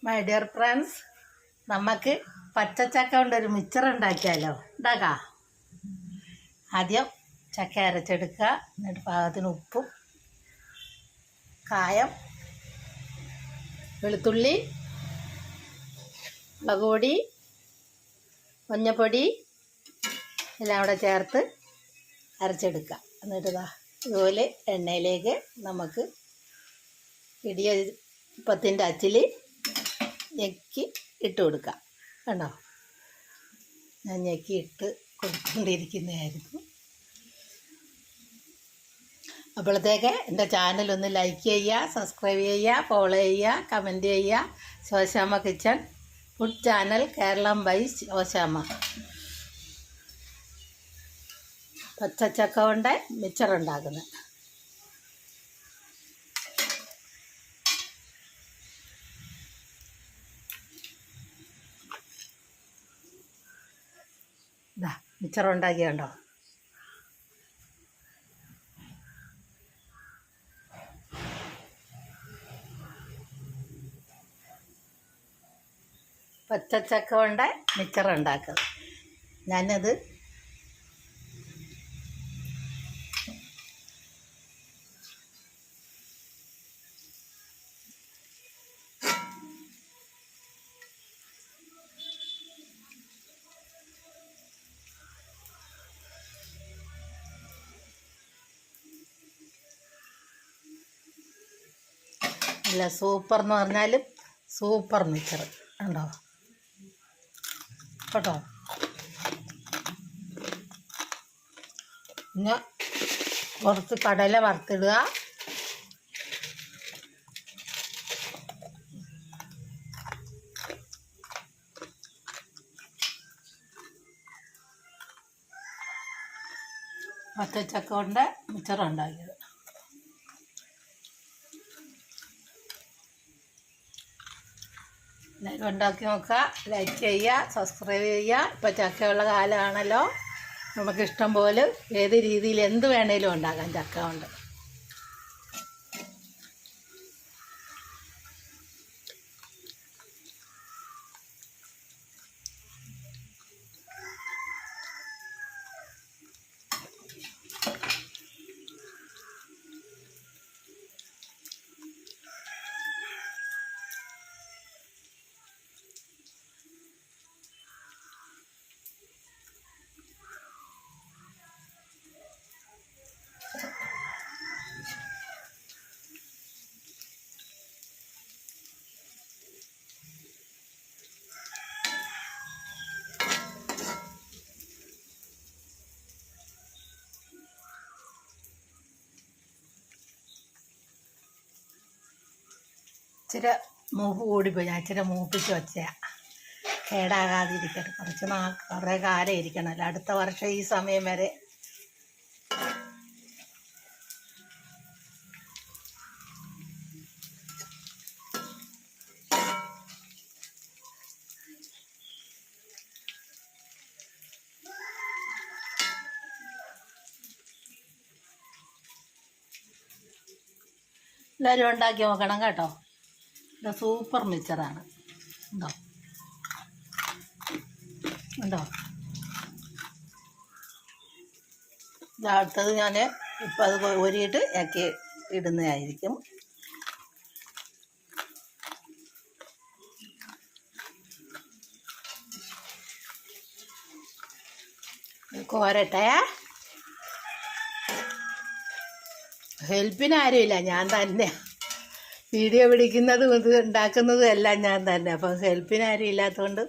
My dear friends, നമുക്ക് പച്ചച്ചക്ക കൊണ്ടൊരു mixer ഉണ്ടാക്കിയാലോ? ഉണ്ടാക്കാം. ആദ്യം ചക്ക അരച്ചെടുക്കുക. എന്നിട്ട് പാകത്തിന് ഉപ്പും കായം, വെളുത്തുള്ളി, മുളക് പൊടി, മഞ്ഞപ്പൊടി എല്ലാം കൂടെ ചേർത്ത് അരച്ചെടുക്കുക. എന്നിട്ട് ഇതുപോലെ എണ്ണയിലേക്ക് നമുക്ക് ഇടിയപ്പത്തിൻ്റെ അച്ചിൽ ഞെക്കി ഇട്ട് കൊടുക്കുക. കണ്ടോ, ഞാൻ ഞെക്കി ഇട്ട് കൊടുത്തുകൊണ്ടിരിക്കുന്നതായിരുന്നു. അപ്പോഴത്തേക്ക് എൻ്റെ ചാനലൊന്ന് ലൈക്ക് ചെയ്യുക, സബ്സ്ക്രൈബ് ചെയ്യുക, ഫോളോ ചെയ്യുക, കമൻറ്റ് ചെയ്യുക. Shoshamma kitchen food channel, Keralam by Shoshamma. പച്ചച്ചക്ക കൊണ്ട് മിക്സർ ഉണ്ടാക്കുന്നത്. ഇതാ മിക്സർ ഉണ്ടാക്കിയുണ്ടോ? പച്ചച്ചക്ക കൊണ്ട് മിക്സർ ഉണ്ടാക്കുന്നത്. ഞാനത് നല്ല സൂപ്പർ എന്ന് പറഞ്ഞാലും സൂപ്പർ മിക്സർ ഉണ്ടോ കേട്ടോ. പിന്നെ കുറച്ച് കടല വറുത്തിടുക. പച്ചച്ചക്ക കൊണ്ട് മിക്സർ ഉണ്ടാക്കിയത്. എല്ലാവരും ഉണ്ടാക്കി നോക്കുക, ലൈക്ക് ചെയ്യുക, സബ്സ്ക്രൈബ് ചെയ്യുക. ഇപ്പോൾ ചക്കയുള്ള കാലമാണല്ലോ, നമുക്കിഷ്ടം പോലെ ഏത് രീതിയിൽ എന്ത് വേണേലും ഉണ്ടാക്കാം ചക്ക കൊണ്ട്. ഇച്ചിരി മൂപ്പ് കൂടിപ്പോയി. ഞാൻ ഇച്ചിരി മൂപ്പിച്ച് വെച്ചാൽ കേടാകാതിരിക്കട്ടെ. കുറേ കാലം ഇരിക്കണമല്ലോ, അടുത്ത വർഷം ഈ സമയം വരെ. എല്ലാവരും ഉണ്ടാക്കി നോക്കണം കേട്ടോ. ഇത് സൂപ്പർ മിക്സറാണ്. ഉണ്ടോ ഉണ്ടോ? അടുത്തത് ഞാൻ ഇപ്പം അത് കോരിയിട്ട് ഇറക്കി ഇടുന്നതായിരിക്കും. കോരട്ടെ. ഹെൽപ്പിനാരുമില്ല, ഞാൻ തന്നെ വീഡിയോ പിടിക്കുന്നതും ഇത് ഉണ്ടാക്കുന്നതും എല്ലാം ഞാൻ തന്നെ. അപ്പം ഹെൽപ്പിനാരും ഇല്ലാത്തതുകൊണ്ട്